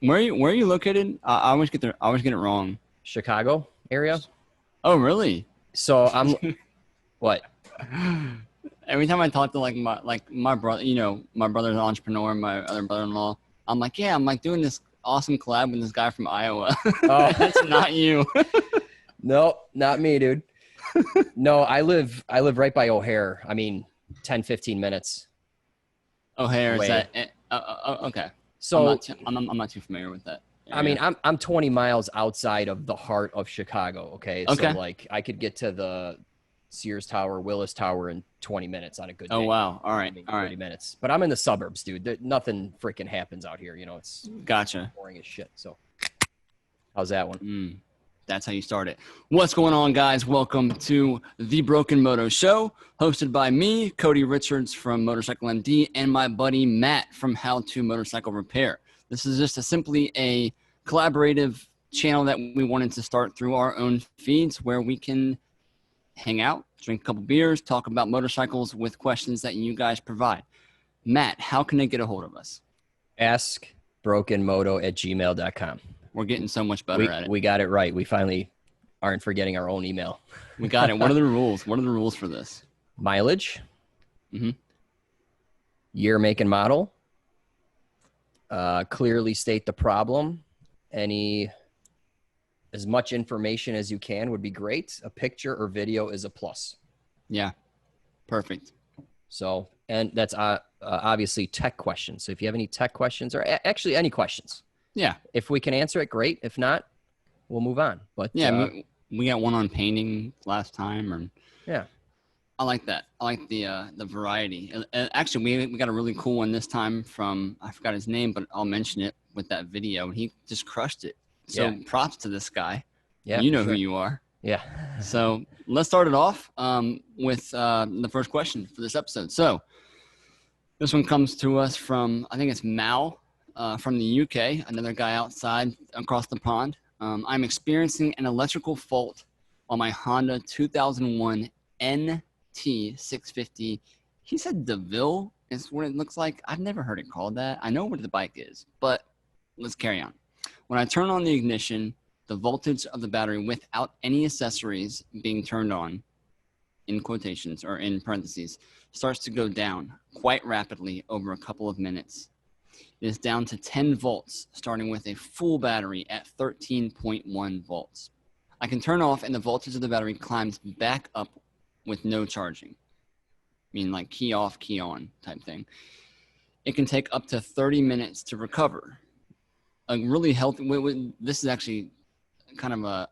Where are you located? I always get I always get it wrong. Chicago area. Oh, really? So I'm what? Every time I talk to my brother, my brother's an entrepreneur, my other brother-in-law, I'm like, yeah, I'm like doing this awesome collab with this guy from Iowa. Oh, That's not you. no, not me, dude. No, I live right by O'Hare. I mean, 10, 15 minutes O'Hare, is away. that okay? So I'm not too familiar with that I mean, area. I'm 20 miles outside of the heart of Chicago. Okay. So Okay. like I could get to the Sears Tower, Willis Tower in 20 minutes on a good Oh day. wow. All right. Maybe All 30 right. minutes. But I'm in the suburbs, dude. Nothing freaking happens out here. It's Gotcha. boring as shit. So how's that one? That's how you start it. What's going on, guys? Welcome to the Broken Moto Show, hosted by me, Cody Richards from Motorcycle MD, and my buddy Matt from How to Motorcycle Repair. This is just simply a collaborative channel that we wanted to start through our own feeds where we can hang out, drink a couple beers, talk about motorcycles with questions that you guys provide. Matt, how can they get a hold of us? askbrokenmoto@gmail.com. We're getting so much better at it. We got it right. We finally aren't forgetting our own email. We got it. What are the rules? What are the rules for this? Mileage. Year, make, and model. Clearly state the problem. As much information as you can would be great. A picture or video is a plus. Yeah. Perfect. So, and that's obviously tech questions. So if you have any tech questions or actually any questions, yeah, if we can answer it, great. If not, we'll move on. But yeah, we got one on painting last time, or yeah, I like that. I like the variety. Actually, we got a really cool one this time from, I forgot his name, but I'll mention it with that video. He just crushed it. So props to this guy. Yeah, you know who you are. Yeah. So let's start it off with the first question for this episode. So this one comes to us from, I think it's Mal from the UK, another guy outside across the pond. I'm experiencing an electrical fault on my Honda 2001 NT650. He said DeVille is what it looks like. I've never heard it called that. I know what the bike is, but let's carry on. When I turn on the ignition, the voltage of the battery without any accessories being turned on, in quotations or in parentheses, starts to go down quite rapidly over a couple of minutes. It is down to 10 volts, starting with a full battery at 13.1 volts. I can turn off and the voltage of the battery climbs back up with no charging. I mean, like key off, key on type thing. It can take up to 30 minutes to recover. A really healthy, this is actually kind of a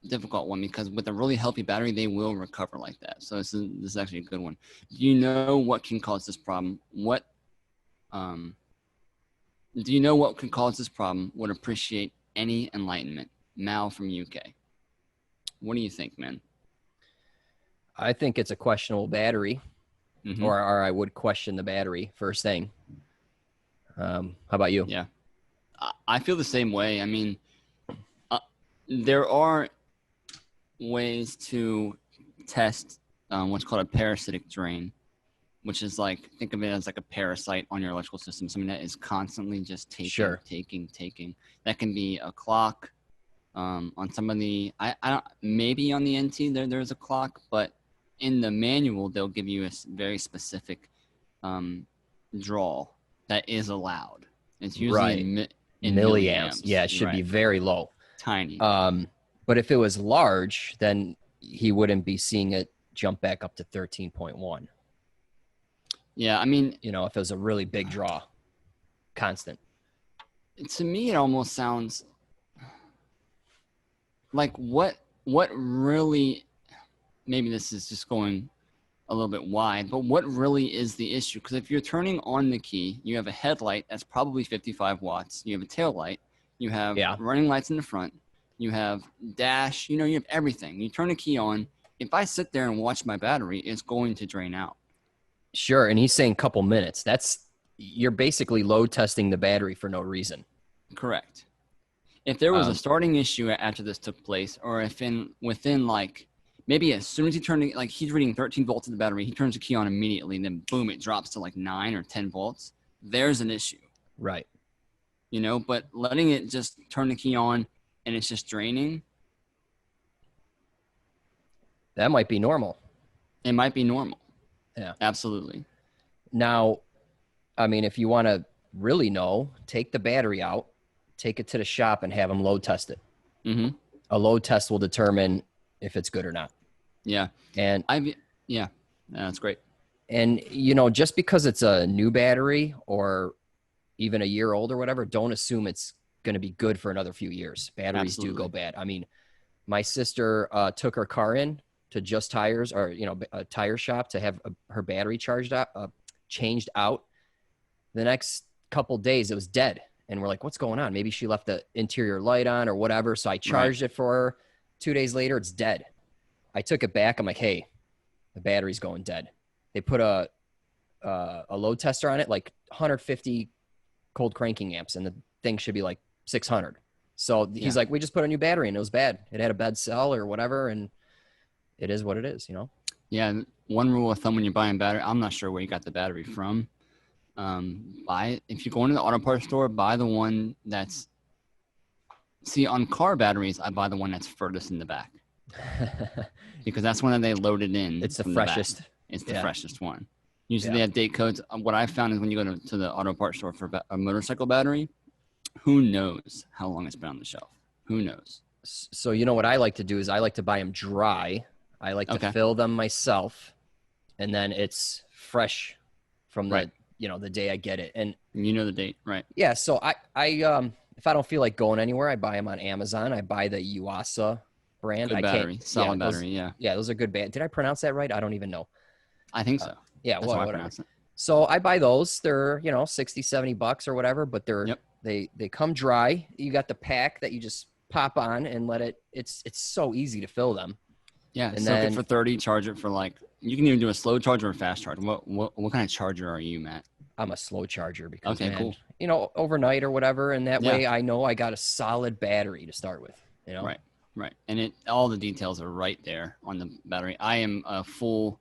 difficult one because with a really healthy battery, they will recover like that. So this is actually a good one. Do you know what can cause this problem? Do you know what could cause this problem? Would appreciate any enlightenment. Mal from UK. What do you think, man? I think it's a questionable battery, or I would question the battery first thing. How about you? Yeah, I feel the same way. I mean, there are ways to test what's called a parasitic drain, which is like, think of it as like a parasite on your electrical system, something that is constantly just taking. That can be a clock. On some of the, I don't, maybe on the NT there's a clock, but in the manual they'll give you a very specific draw that is allowed. It's usually in milliamps. Yeah, it should be very low, tiny. But if it was large, then he wouldn't be seeing it jump back up to 13.1. Yeah, I mean, if it was a really big draw, constant. To me, it almost sounds like what really, maybe this is just going a little bit wide, but what really is the issue? Because if you're turning on the key, you have a headlight that's probably 55 watts. You have a tail light. You have running lights in the front. You have dash. You have everything. You turn the key on. If I sit there and watch my battery, it's going to drain out. Sure, and he's saying couple minutes. You're basically load testing the battery for no reason. Correct. If there was a starting issue after this took place, or if within like, maybe as soon as he turned it, like he's reading 13 volts in the battery, he turns the key on immediately, and then boom, it drops to like 9 or 10 volts. There's an issue. Right. you know, but letting it just turn the key on and it's just draining. That might be normal. It might be normal. Yeah. Absolutely. Now, I mean, if you want to really know, take the battery out, take it to the shop and have them load test it. Mm-hmm. A load test will determine if it's good or not. Yeah. And yeah, that's great. And, you know, just because it's a new battery or even a year old or whatever, don't assume it's going to be good for another few years. Batteries do go bad. I mean, my sister took her car in to Just Tires or, you know, a tire shop to have her battery changed out. The next couple days, it was dead. And we're like, what's going on? Maybe she left the interior light on or whatever. So I charged it for her. 2 days later, it's dead. I took it back. I'm like, hey, the battery's going dead. They put a load tester on it, like 150 cold cranking amps, and the thing should be like 600. So he's like, we just put a new battery and it was bad. It had a bad cell or whatever, and it is what it is, you know? Yeah, one rule of thumb when you're buying battery, I'm not sure where you got the battery from. If you go into the auto parts store, buy the one that's, see, on car batteries, I buy the one that's furthest in the back. Because that's one that they loaded in. It's the freshest. It's the freshest one. Usually they have date codes. What I found is when you go to the auto parts store for a motorcycle battery, who knows how long it's been on the shelf? Who knows? So you know what I like to do is I like to buy them dry. I like to fill them myself, and then it's fresh from the the day I get it. And you know the date, right? Yeah. So I if I don't feel like going anywhere, I buy them on Amazon. I buy the Yuasa brand. Good battery, solid battery. Yeah, those are good. Did I pronounce that right? I don't even know. I think so. Yeah, that's whatever. So I buy those. They're, you know, $60-$70 or whatever, but they come dry. You got the pack that you just pop on and let it. It's so easy to fill them. Yeah, and soak it for 30. Charge it for like, you can even do a slow charge or a fast charge. What kind of charger are you, Matt? I'm a slow charger because cool. You know, overnight or whatever, and that way I know I got a solid battery to start with. You know, right, and all the details are right there on the battery. I am a full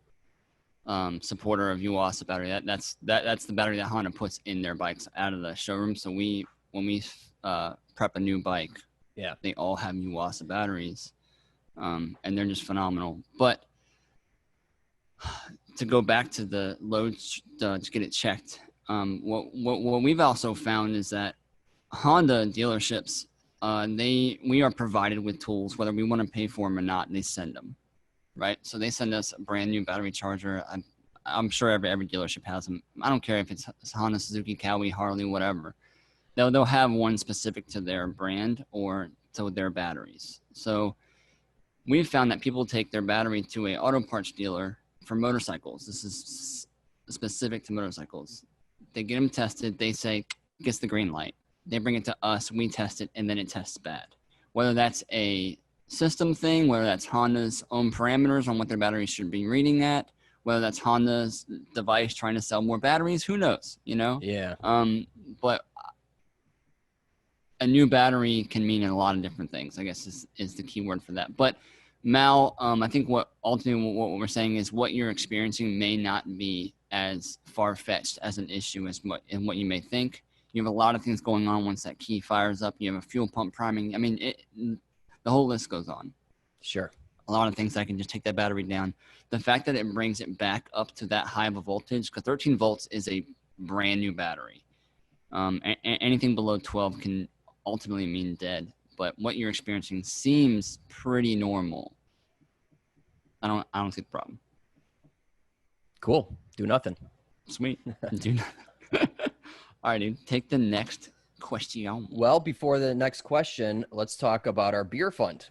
supporter of Yuasa battery. That's the battery that Honda puts in their bikes out of the showroom. So when we prep a new bike, they all have Yuasa batteries, and they're just phenomenal. But to go back to the loads to get it checked, what we've also found is that Honda dealerships, we are provided with tools, whether we want to pay for them or not. They send them. Right, so they send us a brand new battery charger. I'm sure every dealership has them. I don't care if it's Honda, Suzuki, Cowie, Harley, whatever. They'll have one specific to their brand or to their batteries. So we've found that people take their battery to a auto parts dealer for motorcycles. This is specific to motorcycles. They get them tested. They say gets the green light. They bring it to us. We test it, and then it tests bad. Whether that's a system thing, whether that's Honda's own parameters on what their batteries should be reading at, whether that's Honda's device trying to sell more batteries, who knows, you know? Yeah. But a new battery can mean a lot of different things, I guess is the key word for that. But Mal, I think what we're saying is what you're experiencing may not be as far-fetched as an issue as what you may think. You have a lot of things going on once that key fires up. You have a fuel pump priming. I mean, the whole list goes on. Sure. A lot of things that can just take that battery down. The fact that it brings it back up to that high of a voltage, because 13 volts is a brand new battery. Anything below 12 can ultimately mean dead. But what you're experiencing seems pretty normal. I don't see the problem. Cool. Do nothing. Sweet. Do nothing. All right, dude. Take the next question. Well, before the next question, let's talk about our beer fund.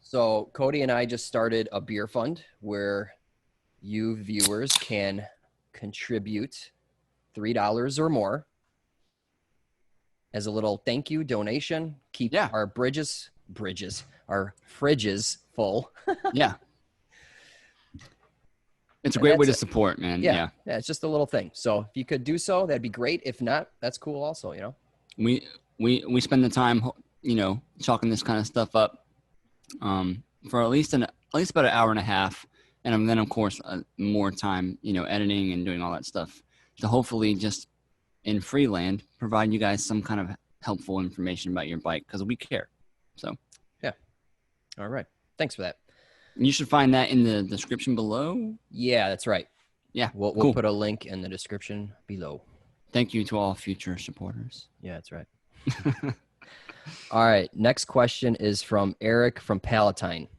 So Cody and I just started a beer fund where you viewers can contribute $3 or more as a little thank you donation. Keep our our fridges full. Yeah. It's a great way to support, man. Yeah, it's just a little thing. So if you could do so, that'd be great. If not, that's cool also, you know. We spend the time, you know, chalking this kind of stuff up for at least about an hour and a half, and then of course more time, you know, editing and doing all that stuff to hopefully just in Freeland provide you guys some kind of helpful information about your bike because we care. So, yeah. All right. Thanks for that. You should find that in the description below. Yeah, that's right. Yeah, we'll put a link in the description below. Thank you to all future supporters. Yeah, that's right. All right. Next question is from Erik from Palatine.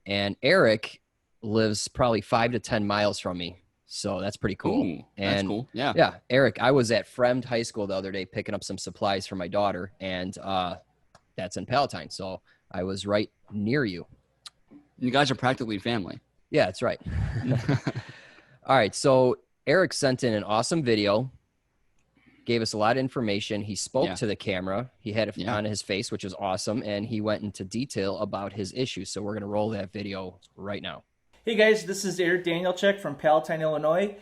And Erik lives probably 5 to 10 miles from me. So that's pretty cool. Ooh, that's cool. Yeah. Yeah. Erik, I was at Fremd High School the other day picking up some supplies for my daughter, and that's in Palatine. So I was right near you. You guys are practically family. Yeah, that's right. All right. So Erik sent in an awesome video, gave us a lot of information. He spoke to the camera. He had it on his face, which was awesome. And he went into detail about his issues. So we're going to roll that video right now. Hey guys, this is Erik Danielczyk from Palatine, Illinois.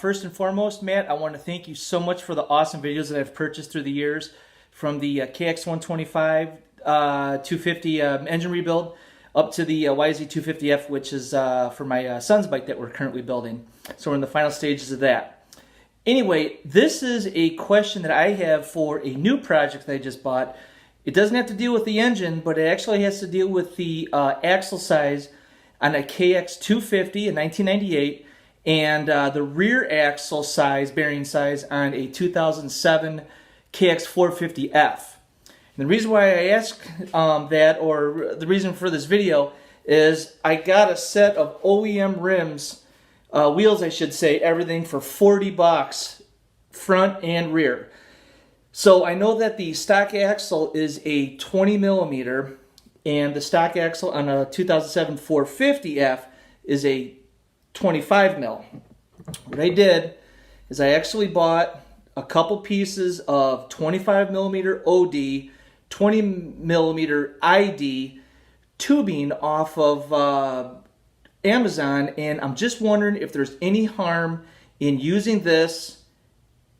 First and foremost, Matt, I want to thank you so much for the awesome videos that I've purchased through the years, from the KX125 250 engine rebuild up to the YZ250F, which is for my son's bike that we're currently building. So we're in the final stages of that. Anyway, this is a question that I have for a new project that I just bought. It doesn't have to deal with the engine, but it actually has to deal with the axle size on a KX250 in 1998 and the rear axle size, bearing size, on a 2007 KX450F. And the reason why I ask that, or the reason for this video, is I got a set of OEM rims, wheels I should say, everything for $40, front and rear. So I know that the stock axle is a 20 millimeter, and the stock axle on a 2007 450F is a 25 mil. What I did is I actually bought a couple pieces of 25 millimeter OD, 20 millimeter ID tubing off of Amazon, and I'm just wondering if there's any harm in using this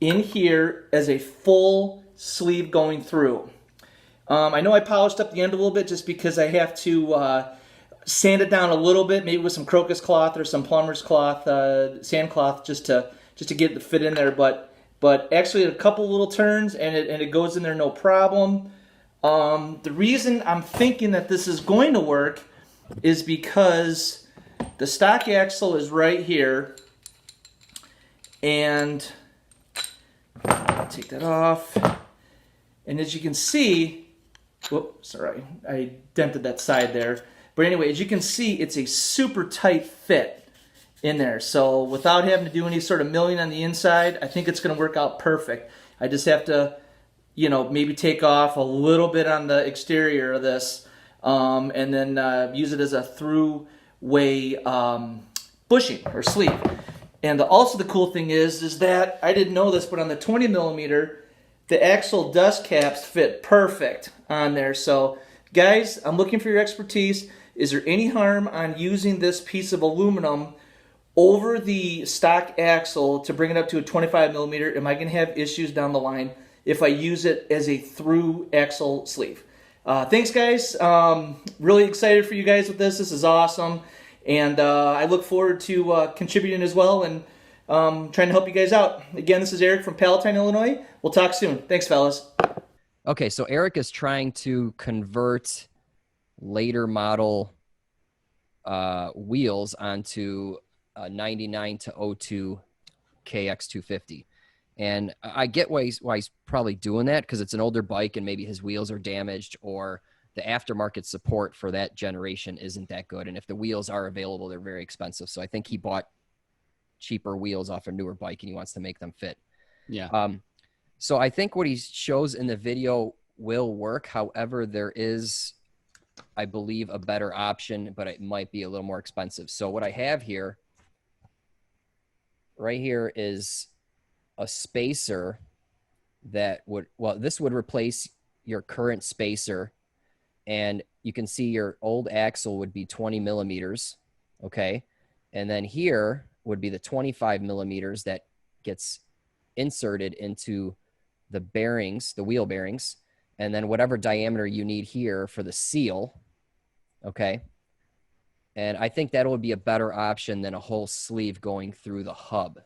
in here as a full sleeve going through. I know I polished up the end a little bit just because I have to sand it down a little bit, maybe with some crocus cloth or some plumber's cloth, sand cloth, just to get it to fit in there. But actually, a couple little turns and it goes in there no problem. The reason I'm thinking that this is going to work is because the stock axle is right here, and I'll take that off. And as you can see, whoops, sorry, I dented that side there. But anyway, as you can see, it's a super tight fit in there. So without having to do any sort of milling on the inside, I think it's going to work out perfect. I just have to, maybe take off a little bit on the exterior of this, and then use it as a through-way bushing or sleeve. And also the cool thing is that, I didn't know this, but on the 20 millimeter, the axle dust caps fit perfect on there. So, guys, I'm looking for your expertise. Is there any harm on using this piece of aluminum over the stock axle to bring it up to a 25 millimeter? Am I going to have issues down the line if I use it as a through axle sleeve? Thanks, guys. Really excited for you guys with this. This is awesome. And I look forward to contributing as well and trying to help you guys out. Again, this is Erik from Palatine, Illinois. We'll talk soon. Thanks, fellas. Okay, so Erik is trying to convert later model wheels onto a 99 to 02 KX250. And I get why he's probably doing that, because it's an older bike and maybe his wheels are damaged, or the aftermarket support for that generation isn't that good. And if the wheels are available, they're very expensive. So I think he bought cheaper wheels off a newer bike and he wants to make them fit. Yeah. So I think what he shows in the video will work. However, there is, I believe, a better option, but it might be a little more expensive. So what I have here, right here, is a spacer that this would replace your current spacer. And you can see your old axle would be 20 millimeters. Okay. And then here would be the 25 millimeters that gets inserted into the bearings, the wheel bearings, and then whatever diameter you need here for the seal. Okay. And I think that would be a better option than a whole sleeve going through the hub.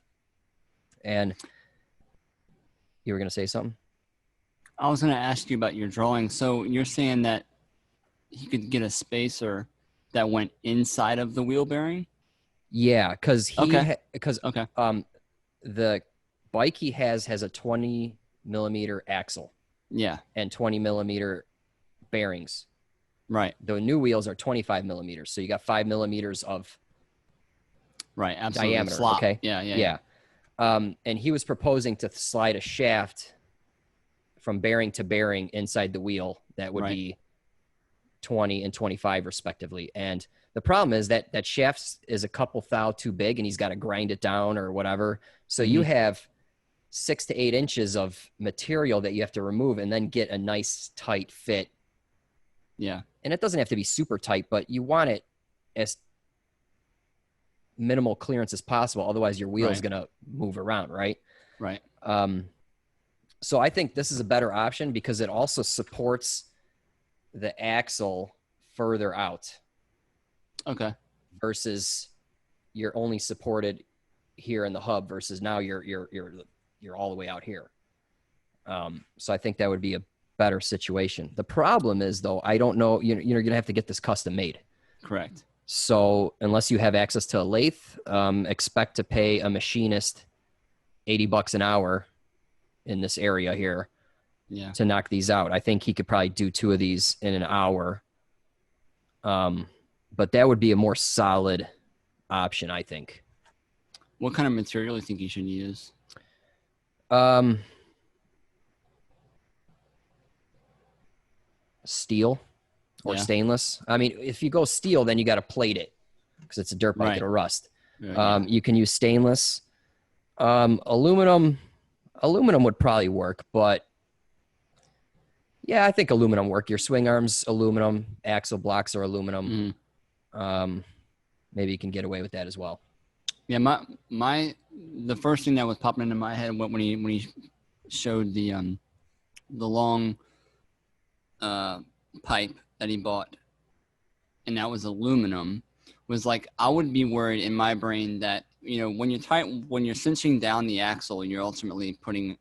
And you were going to say something? I was going to ask you about your drawing. So you're saying that he could get a spacer that went inside of the wheel bearing? Yeah, because Okay. the bike he has a 20 millimeter axle Yeah. and 20 millimeter bearings. Right. The new wheels are 25 millimeters, so you got 5 millimeters of Absolutely. diameter. Slop. Okay. Yeah. And he was proposing to slide a shaft from bearing to bearing inside the wheel that would be 20 and 25 respectively. And the problem is that shaft is a couple thou too big, and he's got to grind it down or whatever. So you have 6 to 8 inches of material that you have to remove and then get a nice tight fit. Yeah. And it doesn't have to be super tight, but you want it as minimal clearance as possible. Otherwise your wheel is going to move around. Right. Right. So I think this is a better option because it also supports the axle further out. Okay. Versus you're only supported here in the hub versus now you're all the way out here. So I think that would be a better situation. The problem is though, I don't know, you're going to have to get this custom made. Correct. So unless you have access to a lathe, expect to pay a machinist $80 an hour in this area here to knock these out. I think he could probably do 2 of these in an hour. But that would be a more solid option, I think. What kind of material do you think you should use? Steel or stainless. I mean, if you go steel, then you got to plate it because it's a dirt bike. It'll rust. You can use stainless. Aluminum would probably work, but yeah, I think aluminum work. Your swing arms, aluminum, axle blocks are aluminum. Maybe you can get away with that as well. Yeah, the first thing that was popping into my head when he showed the long pipe that he bought, and that was aluminum, was like I would be worried in my brain that when you're cinching down the axle, you're ultimately putting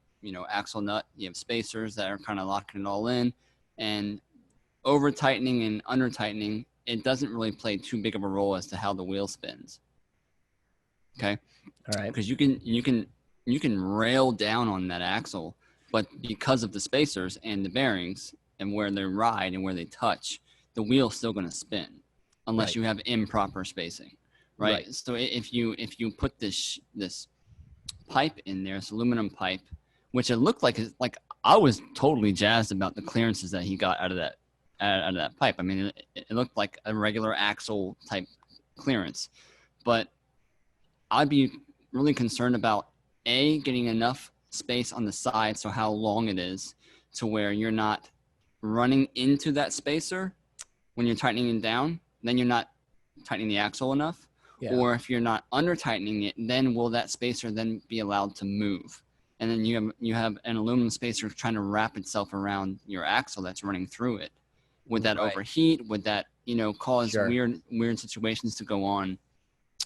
axle nut. You have spacers that are kind of locking it all in, and over tightening and under tightening, it doesn't really play too big of a role as to how the wheel spins. Okay. All right. Because you can rail down on that axle, but because of the spacers and the bearings and where they ride and where they touch, the wheel's still going to spin unless you have improper spacing. Right. So if you put this pipe in there, this aluminum pipe, which it looked like I was totally jazzed about the clearances that he got out of that pipe. I mean, it looked like a regular axle type clearance, but I'd be really concerned about getting enough space on the side, so how long it is to where you're not running into that spacer when you're tightening it down, then you're not tightening the axle enough. Yeah. Or if you're not under tightening it, then will that spacer then be allowed to move? And then you have an aluminum spacer trying to wrap itself around your axle that's running through it. Would that overheat? Would that cause weird situations to go on?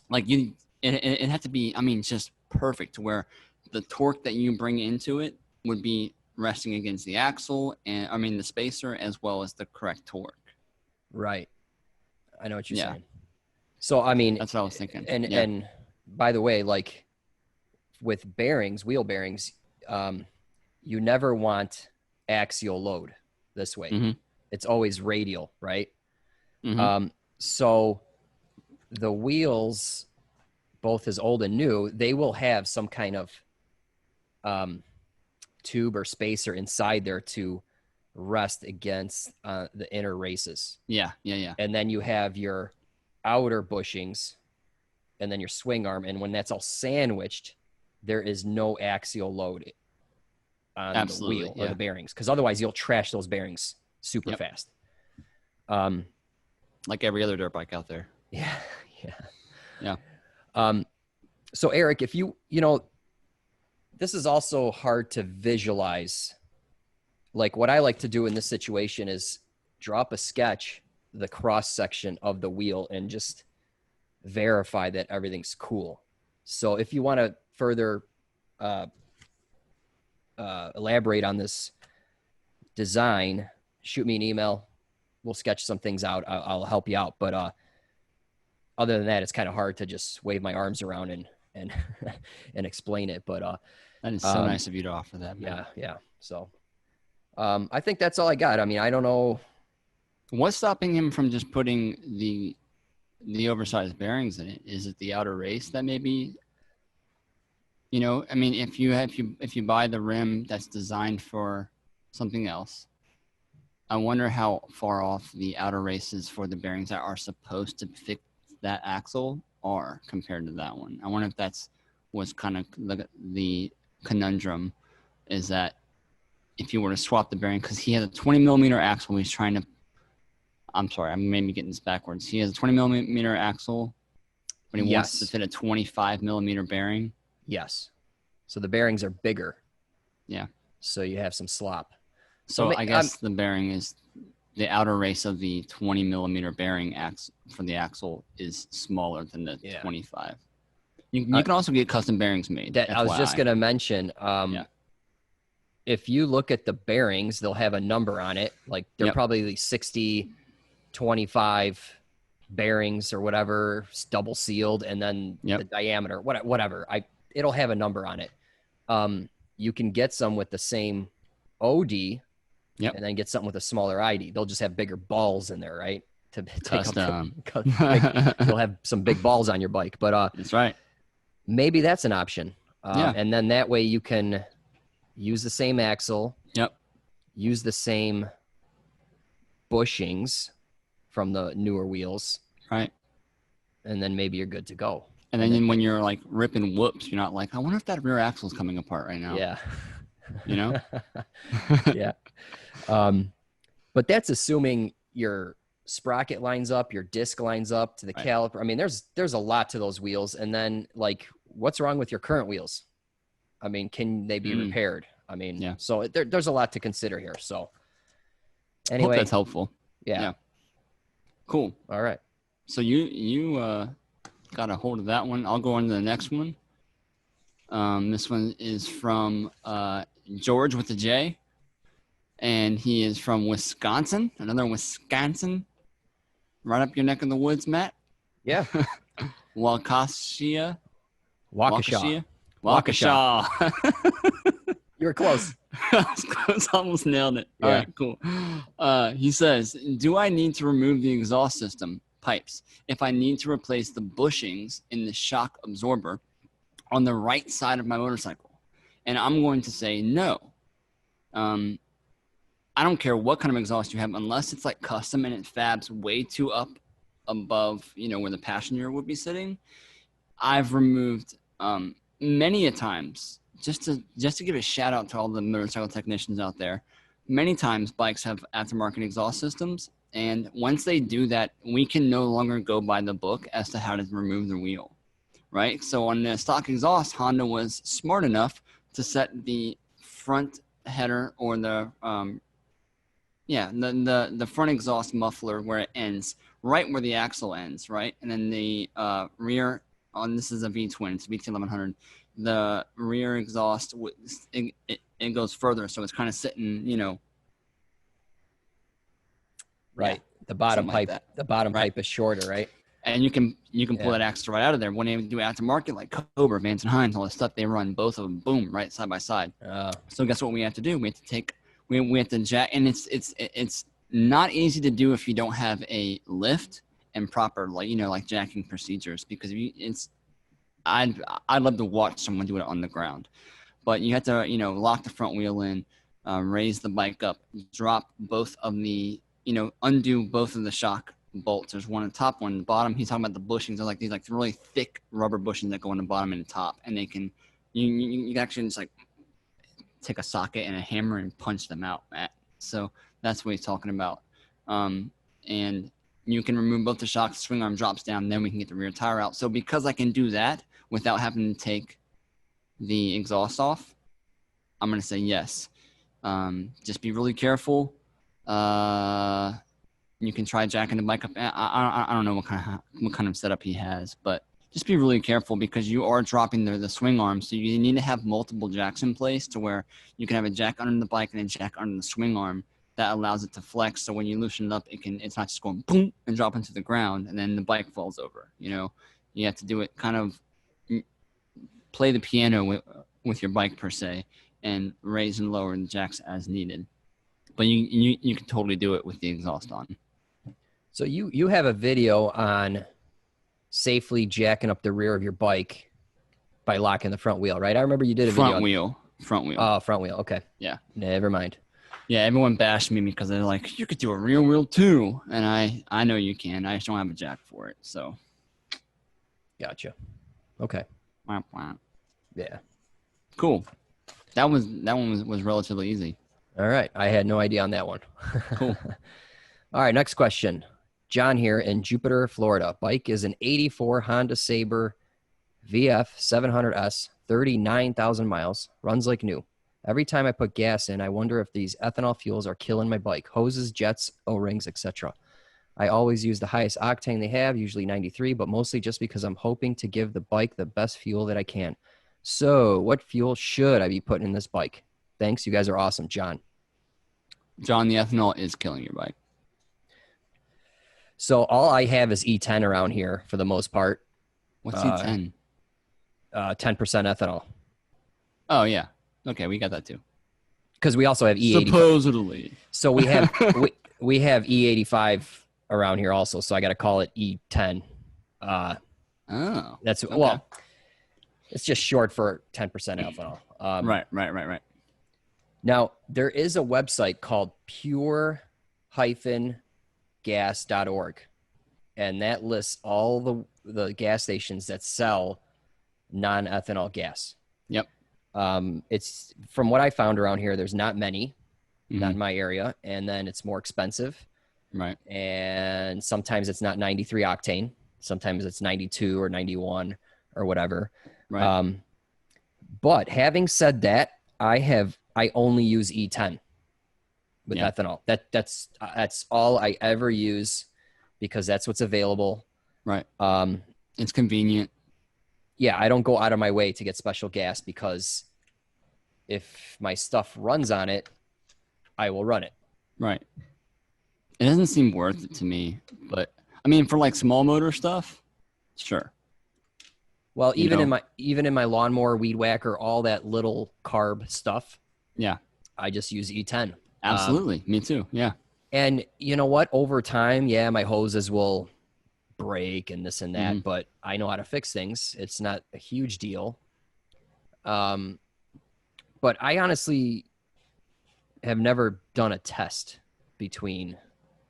Like it had to be, just perfect to where the torque that you bring into it would be resting against the axle and the spacer as well as the correct torque. Right. I know what you're saying. So, that's what I was thinking. And by the way, like with wheel bearings, you never want axial load this way. Mm-hmm. It's always radial, right? Mm-hmm. So the wheels, both his old and new, they will have some kind of tube or spacer inside there to rest against the inner races. Yeah. And then you have your outer bushings and then your swing arm. And when that's all sandwiched, there is no axial load on the wheel or the bearings. Because otherwise you'll trash those bearings super fast. Like every other dirt bike out there. Yeah. So Erik, if this is also hard to visualize. Like what I like to do in this situation is draw up a sketch, the cross section of the wheel, and just verify that everything's cool. So if you want to further elaborate on this design, shoot me an email. We'll sketch some things out. I'll help you out. But other than that, it's kind of hard to just wave my arms around and and explain it. But that is so nice of you to offer that, man. Yeah. So I think that's all I got. I mean, I don't know. What's stopping him from just putting the oversized bearings in it? Is it the outer race that maybe, you know, I mean, if you buy the rim that's designed for something else, I wonder how far off the outer races for the bearings that are supposed to fit that axle are compared to that one. I wonder if was kind of the conundrum, is that if you were to swap the bearing, because he has a 20 millimeter axle, he's trying to, I'm sorry, I'm maybe getting this backwards. He has a 20 millimeter axle, but he wants to fit a 25 millimeter bearing. Yes. So the bearings are bigger. Yeah. So you have some slop. So I guess the bearing is the outer race of the 20 millimeter bearing for the axle is smaller than the 25. You can also get custom bearings made. I was just going to mention, if you look at the bearings, they'll have a number on it. Like they're probably 60, 25 bearings or whatever, double sealed, and then the diameter, whatever. It'll have a number on it. You can get some with the same OD, and then get something with a smaller ID. They'll just have bigger balls in there, right? To take you'll have some big balls on your bike. But that's right. Maybe that's an option. And then that way you can use the same axle. Use the same bushings from the newer wheels. Right. And then maybe you're good to go. And then when you're like ripping whoops, you're not like, I wonder if that rear axle is coming apart right now. Yeah. You know? Yeah. But that's assuming your sprocket lines up, your disc lines up to the caliper. I mean, there's a lot to those wheels. And then like, what's wrong with your current wheels? I mean, can they be repaired? I mean, so there's a lot to consider here. So anyway, hope that's helpful. Yeah. Cool. All right. So you got a hold of that one. I'll go on to the next one. This one is from George with a J, and he is from Wisconsin. Another Wisconsin, right up your neck of the woods, Matt. Yeah. Waukesha. You were close. I was close, almost nailed it. Yeah. All right, cool. He says, do I need to remove the exhaust system pipes if I need to replace the bushings in the shock absorber on the right side of my motorcycle? And I'm going to say no. I don't care what kind of exhaust you have, unless it's like custom and it fabs way too up above, you know, where the passenger would be sitting. I've removed many a times, just to give a shout out to all the motorcycle technicians out there. Many times bikes have aftermarket exhaust systems, and once they do that, we can no longer go by the book as to how to remove the wheel, right? So on the stock exhaust, Honda was smart enough to set the front header or the front exhaust muffler where it ends, right where the axle ends, right? And then the rear, this is a V-twin, it's a VT1100. The rear exhaust, it goes further, so it's kind of sitting, you know. Right. The bottom pipe, pipe is shorter, right? And you can pull that axle right out of there. When they do aftermarket, like Cobra, Vance and Hines, all that stuff, they run both of them, boom, right side by side. So guess what we have to do? We have to jack, and it's not easy to do if you don't have a lift and proper, like, you know, like jacking procedures, because I'd love to watch someone do it on the ground, but you have to, you know, lock the front wheel in, raise the bike up, drop both of the, you know, undo both of the shock bolts. There's one on the top, one on the bottom. He's talking about the bushings. They're like these like really thick rubber bushings that go on the bottom and the top, and they can you can actually just like take a socket and a hammer and punch them out, Matt. So that's what he's talking about. And you can remove both the shocks, swing arm drops down, then we can get the rear tire out. So because I can do that without having to take the exhaust off, I'm going to say yes. Just be really careful. You can try jacking the bike up. I don't know what kind of setup he has, but just be really careful because you are dropping the swing arm. So you need to have multiple jacks in place to where you can have a jack under the bike and a jack under the swing arm that allows it to flex. So when you loosen it up, it's not just going boom and drop into the ground and then the bike falls over. You know, you have to do it kind of play the piano with your bike per se and raise and lower the jacks as needed. But you can totally do it with the exhaust on. So you have a video on safely jacking up the rear of your bike by locking the front wheel, right? I remember you did a video. Front wheel. Oh, front wheel. Okay. Yeah. Never mind. Yeah, everyone bashed me because they're like, you could do a rear wheel too. And I know you can. I just don't have a jack for it. So. Gotcha. Okay. Wah, wah. Yeah. Cool. That one was relatively easy. All right. I had no idea on that one. Cool. All right. Next question. John here in Jupiter, Florida. Bike is an 84 Honda Sabre VF 700S, 39,000 miles. Runs like new. Every time I put gas in, I wonder if these ethanol fuels are killing my bike. Hoses, jets, O-rings, etc. I always use the highest octane they have, usually 93, but mostly just because I'm hoping to give the bike the best fuel that I can. So what fuel should I be putting in this bike? Thanks. You guys are awesome. John. John, the ethanol is killing your bike. So all I have is E10 around here for the most part. What's E10? 10% ethanol. Oh, yeah. Okay, we got that too. Because we also have E85. Supposedly. So we have we have E85 around here also. So I got to call it E10. That's okay. Well, it's just short for 10% ethanol. Right. Now there is a website called pure-gas.org, and that lists all the gas stations that sell non-ethanol gas. Yep. It's from what I found around here, there's not many, not in my area. And then it's more expensive. Right. And sometimes it's not 93 octane. Sometimes it's 92 or 91 or whatever. Right. But having said that, I only use E10 with ethanol. That's all I ever use because that's what's available. Right. It's convenient. Yeah, I don't go out of my way to get special gas because if my stuff runs on it, I will run it. Right. It doesn't seem worth it to me, but I mean, for like small motor stuff, sure. Well, even in my lawnmower, weed whacker, all that little carb stuff. Yeah. I just use E10. Absolutely. Me too. Yeah. And you know what? Over time, my hoses will break and this and that, but I know how to fix things. It's not a huge deal. But I honestly have never done a test between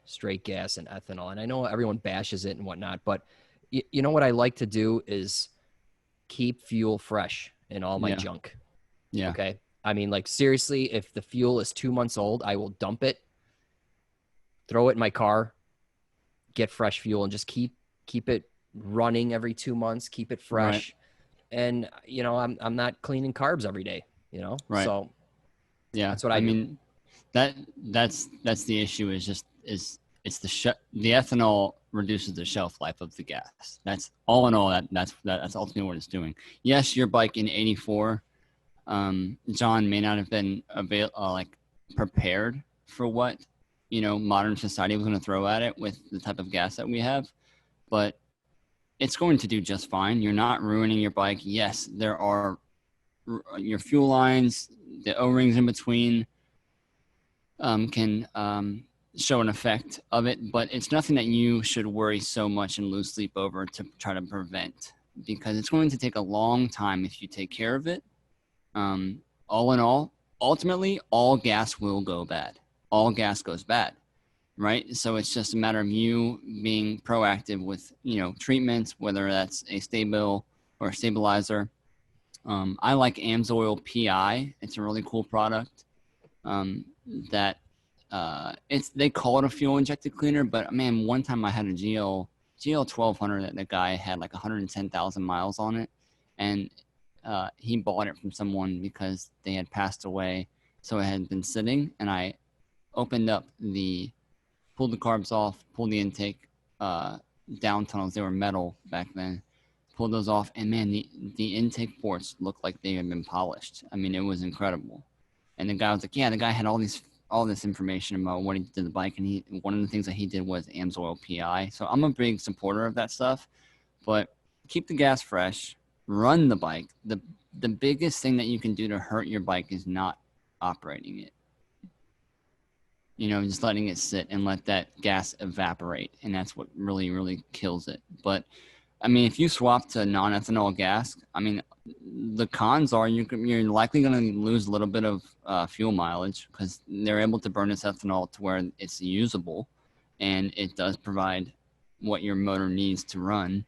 straight gas and ethanol. And I know everyone bashes it and whatnot, but you know what I like to do is keep fuel fresh in all my junk. Yeah. Okay. I mean, like seriously, if the fuel is 2 months old, I will dump it, throw it in my car, get fresh fuel, and just keep it running every 2 months, keep it fresh. Right. And I'm not cleaning carbs every day, Right. So yeah, that's what I mean. That's the issue is it's the ethanol reduces the shelf life of the gas. That's all in all that's ultimately what it's doing. Yes, your bike in 84, John may not have been prepared for what modern society was going to throw at it with the type of gas that we have, but it's going to do just fine. You're not ruining your bike. Yes, there are your fuel lines, the O-rings in between can show an effect of it, but it's nothing that you should worry so much and lose sleep over to try to prevent, because it's going to take a long time if you take care of it. All in all, ultimately, all gas will go bad. All gas goes bad, right? So it's just a matter of you being proactive with, treatments, whether that's a stable or a stabilizer. I like AMSOIL PI. It's a really cool product. They call it a fuel injected cleaner, but man, one time I had a GL 1200 that the guy had like 110,000 miles on it, and he bought it from someone because they had passed away, so it had been sitting, and I pulled the carbs off, pulled the intake down tunnels. They were metal back then. pulled those off, and man, the intake ports looked like they had been polished. I mean, it was incredible. And the guy was like, yeah, the guy had all this information about what he did to the bike, and one of the things that he did was AMSOIL PI. So I'm a big supporter of that stuff, but keep the gas fresh, run the bike. The biggest thing that you can do to hurt your bike is not operating it. You know, just letting it sit and let that gas evaporate, and that's what really, really kills it. But I mean, if you swap to non-ethanol gas, I mean, the cons are you're likely going to lose a little bit of fuel mileage because they're able to burn this ethanol to where it's usable, and it does provide what your motor needs to run.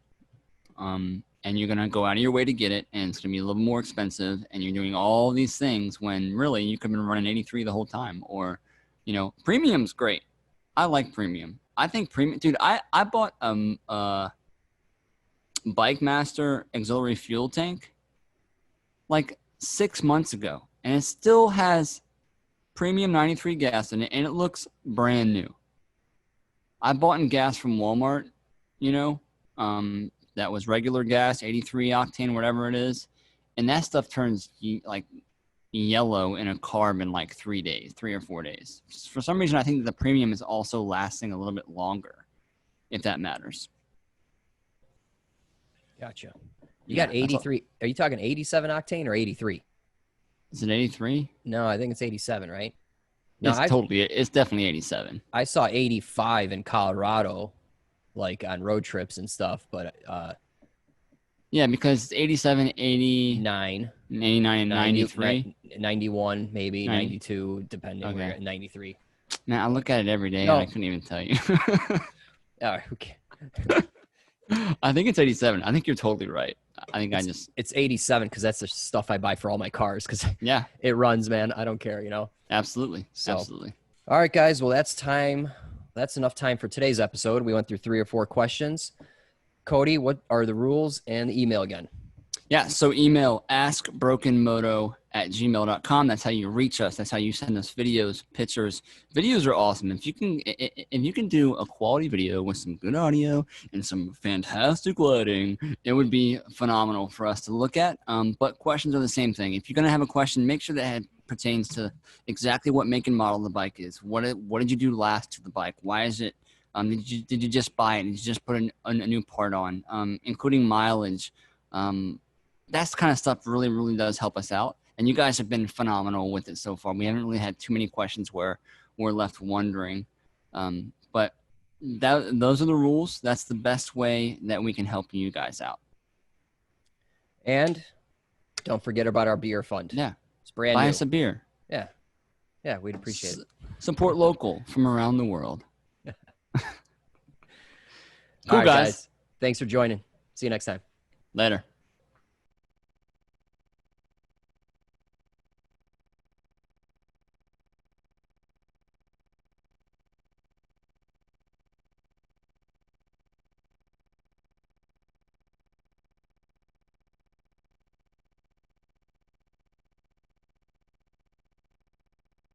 And you're going to go out of your way to get it, and it's going to be a little more expensive, and you're doing all these things when really you could have been running 83 the whole time. Or, you know, premium's great. I like premium. I think premium, dude, I bought Bike Master auxiliary fuel tank like 6 months ago, and it still has premium 93 gas in it, and it looks brand new. I bought in gas from Walmart, you know, that was regular gas, 83 octane, whatever it is, and that stuff turns like yellow in a carb in like 3 or 4 days. For some reason, I think the premium is also lasting a little bit longer, if that matters. Gotcha. You got 83. Are you talking 87 octane or 83? Is it 83? No, I think it's 87, right? No, it's definitely 87. I saw 85 in Colorado, like on road trips and stuff, but yeah, because it's 87, 89, 89, and 93. 91, maybe 92, depending on where 93. Man, I look at it every day and I couldn't even tell you. Okay. I think it's 87. I think you're totally right. I think it's 87 because that's the stuff I buy for all my cars because yeah, it runs, man. I don't care, you know. Absolutely. Absolutely. All right, guys. Well, that's time. That's enough time for today's episode. We went through 3 or 4 questions. Cody, what are the rules and the email again? Yeah, so email askbrokenmoto@gmail.com. That's how you reach us. That's how you send us videos, pictures. Videos are awesome. If you can do a quality video with some good audio and some fantastic lighting, it would be phenomenal for us to look at. But questions are the same thing. If you're going to have a question, make sure that it pertains to exactly what make and model the bike is. What did you do last to the bike? Why is it? Did you just buy it? Did you just put a new part on? Including mileage. That's the kind of stuff really, really does help us out. And you guys have been phenomenal with it so far. We haven't really had too many questions where we're left wondering. But those are the rules. That's the best way that we can help you guys out. And don't forget about our beer fund. Yeah. It's brand new. Buy us a beer. Yeah. Yeah, we'd appreciate it. Support local from around the world. Cool, guys. Thanks for joining. See you next time. Later.